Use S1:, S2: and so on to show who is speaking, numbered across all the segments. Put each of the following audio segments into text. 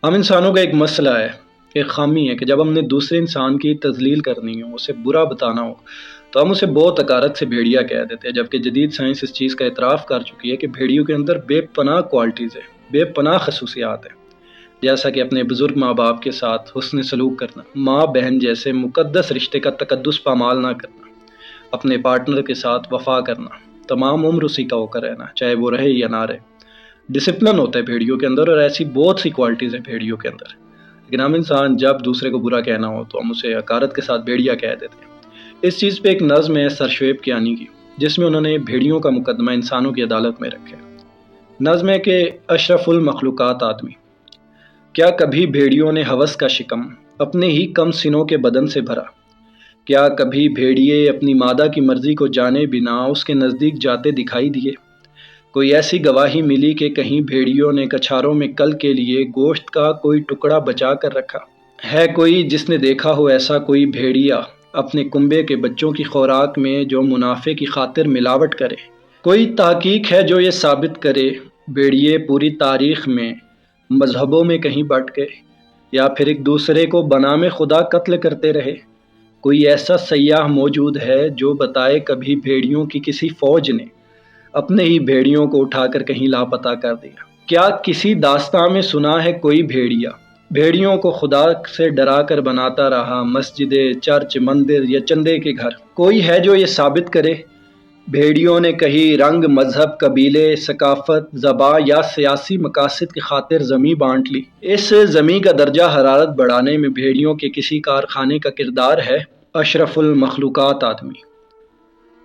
S1: ہم انسانوں کا ایک مسئلہ ہے، ایک خامی ہے کہ جب ہم نے دوسرے انسان کی تذلیل کرنی ہو، اسے برا بتانا ہو، تو ہم اسے بہت حقارت سے بھیڑیا کہہ دیتے ہیں، جبکہ جدید سائنس اس چیز کا اعتراف کر چکی ہے کہ بھیڑیوں کے اندر بے پناہ کوالٹیز ہیں، بے پناہ خصوصیات ہیں، جیسا کہ اپنے بزرگ ماں باپ کے ساتھ حسن سلوک کرنا، ماں بہن جیسے مقدس رشتے کا تقدس پامال نہ کرنا، اپنے پارٹنر کے ساتھ وفا کرنا، تمام عمر اسی کا ہو کر رہنا، چاہے وہ رہے یا نہ رہے۔ ڈسپلن ہوتا ہے بھیڑیوں کے اندر، اور ایسی بہت سی کوالٹیز ہیں بھیڑیوں کے اندر، لیکن ہم انسان جب دوسرے کو برا کہنا ہو تو ہم اسے حقارت کے ساتھ بھیڑیا کہہ دیتے ہیں۔ اس چیز پہ ایک نظم ہے سرشویب کیانی کی، جس میں انہوں نے بھیڑیوں کا مقدمہ انسانوں کی عدالت میں رکھا ہے۔ نظم ہے کہ اشرف المخلوقات آدمی، کیا کبھی بھیڑیوں نے ہوس کا شکم اپنے ہی کم سنوں کے بدن سے بھرا؟ کیا کبھی بھیڑیے اپنی مادہ کی مرضی کو جانے بنا اس کے نزدیک جاتے دکھائی دیے؟ کوئی ایسی گواہی ملی کہ کہیں بھیڑیوں نے کچھاروں میں کل کے لیے گوشت کا کوئی ٹکڑا بچا کر رکھا؟ ہے کوئی جس نے دیکھا ہو ایسا کوئی بھیڑیا اپنے کنبے کے بچوں کی خوراک میں جو منافع کی خاطر ملاوٹ کرے؟ کوئی تحقیق ہے جو یہ ثابت کرے بھیڑیے پوری تاریخ میں مذہبوں میں کہیں بٹ گئے، یا پھر ایک دوسرے کو بنام خدا قتل کرتے رہے؟ کوئی ایسا سیاح موجود ہے جو بتائے کبھی بھیڑیوں کی کسی فوج نے اپنے ہی بھیڑیوں کو اٹھا کر کہیں لاپتہ کر دیا؟ کیا کسی داستان میں سنا ہے کوئی بھیڑیا بھیڑیوں کو خدا سے ڈرا کر بناتا رہا مسجدیں، چرچ، مندر یا چندے کے گھر؟ کوئی ہے جو یہ ثابت کرے بھیڑیوں نے کہیں رنگ، مذہب، قبیلے، ثقافت، زبان یا سیاسی مقاصد کی خاطر زمیں بانٹ لی؟ اس زمیں کا درجہ حرارت بڑھانے میں بھیڑیوں کے کسی کارخانے کا کردار ہے؟ اشرف المخلوقات آدمی،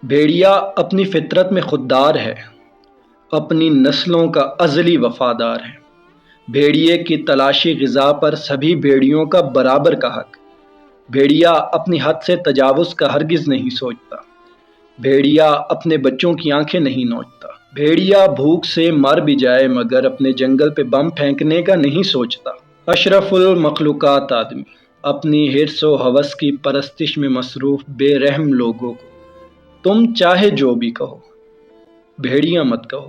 S1: بھیڑیا اپنی فطرت میں خوددار ہے، اپنی نسلوں کا ازلی وفادار ہے۔ بھیڑیے کی تلاشی غذا پر سبھی بھیڑیوں کا برابر کا حق۔ بھیڑیا اپنی حد سے تجاوز کا ہرگز نہیں سوچتا۔ بھیڑیا اپنے بچوں کی آنکھیں نہیں نوچتا۔ بھیڑیا بھوک سے مر بھی جائے مگر اپنے جنگل پہ بم پھینکنے کا نہیں سوچتا۔ اشرف المخلوقات آدمی، اپنی حرص و ہوس کی پرستش میں مصروف بے رحم لوگوں کو تم چاہے جو بھی کہو، بھیڑیا مت کہو۔